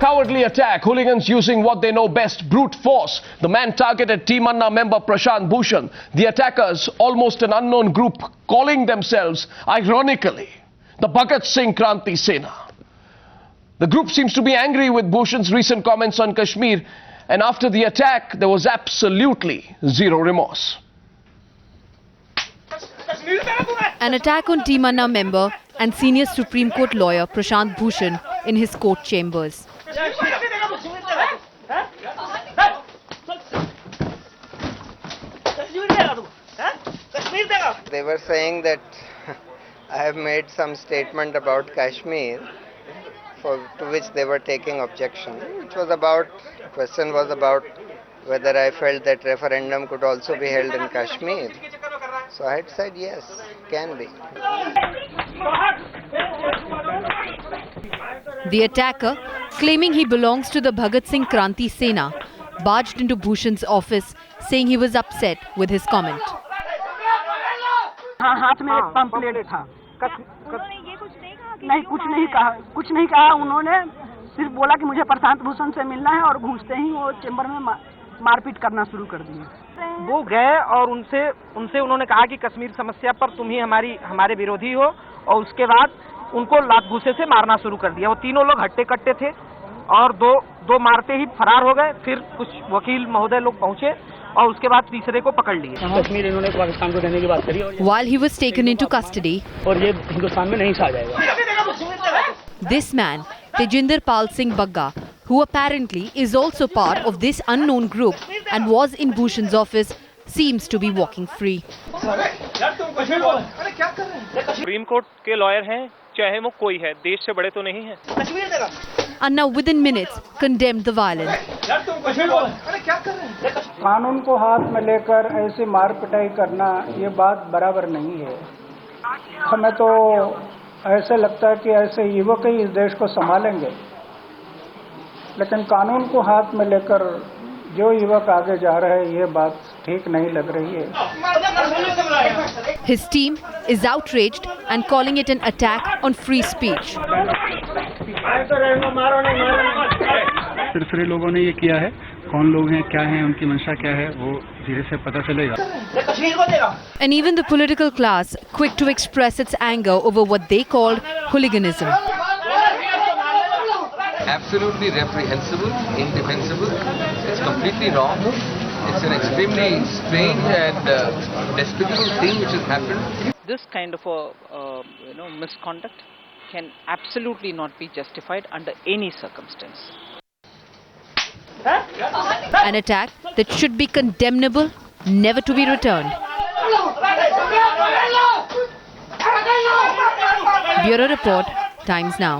Cowardly attack, hooligans using what they know best, brute force. The man targeted Team Anna member Prashant Bhushan. The attackers, almost an unknown group, calling themselves, ironically, the Bhagat Singh Kranti Sena. The group seems to be angry with Bhushan's recent comments on Kashmir, and after the attack, there was absolutely zero remorse. An attack on Team Anna member and senior Supreme Court lawyer Prashant Bhushan in his court chambers. They were saying that I have made some statement about Kashmir, to which they were taking objection. The question was about whether I felt that referendum could also be held in Kashmir. So I had said yes, can be. The attacker, claiming he belongs to the Bhagat Singh Kranti Sena, barged into Bhushan's office saying he was upset with his comment. हाँ, हाथ में एक pamphlet था। नहीं, कुछ नहीं कहा उन्होंने, सिर्फ बोला कि मुझे प्रशांत भूषण से मिलना है और घुसते ही वो चेंबर में मारपीट करना शुरू कर दिए। वो गए और उनसे उन्होंने कहा कि कश्मीर समस्या पर तुम ही हमारे विरोधी हो, और उसके बाद उनको लात घूसे से मारना शुरू कर दिया। वो तीनों लोग हट्टे कट्टे थे और दो मारते ही फरार हो गए। फिर कुछ वकील महोदय लोग पहुंचे और उसके बाद तीसरे को पकड़ लिए। कश्मीर इन्होंने पाकिस्तान को देने की बात करी। While he was taken into custody, और ये हिंदुस्तान में नहीं छा जाएगा। this man, Tejinder Pal Singh Bagga, who apparently is also part of this unknown group and was in Bhushan's office, seems to be walking free. Supreme court के lawyer हैं, चाहे वो कोई है, देश से बड़े तो नहीं हैं। Anna within minutes condemned the violence. कानून को हाथ में लेकर ऐसी मार पिटाई करना ये बात बराबर नहीं है। हमें तो ऐसे लगता है कि ऐसे युवक ही इस देश को संभालेंगे, लेकिन कानून को हाथ में लेकर जो युवक आगे जा रहे हैं ये बात ठीक नहीं लग रही है। His team is outraged and calling it an attack on free speech. सिरफिरे लोगों ने ये किया है, कौन लोग हैं, क्या हैं, उनकी मंशा क्या है, वो धीरे से पता चलेगा। And even the political class quick to express its anger over what they called hooliganism. Absolutely reprehensible, indefensible. It's completely wrong. It's an extremely strange and despicable thing which has happened. This kind of a misconduct can absolutely not be justified under any circumstance. An attack that should be condemnable, never to be returned. Bureau Report, Times Now.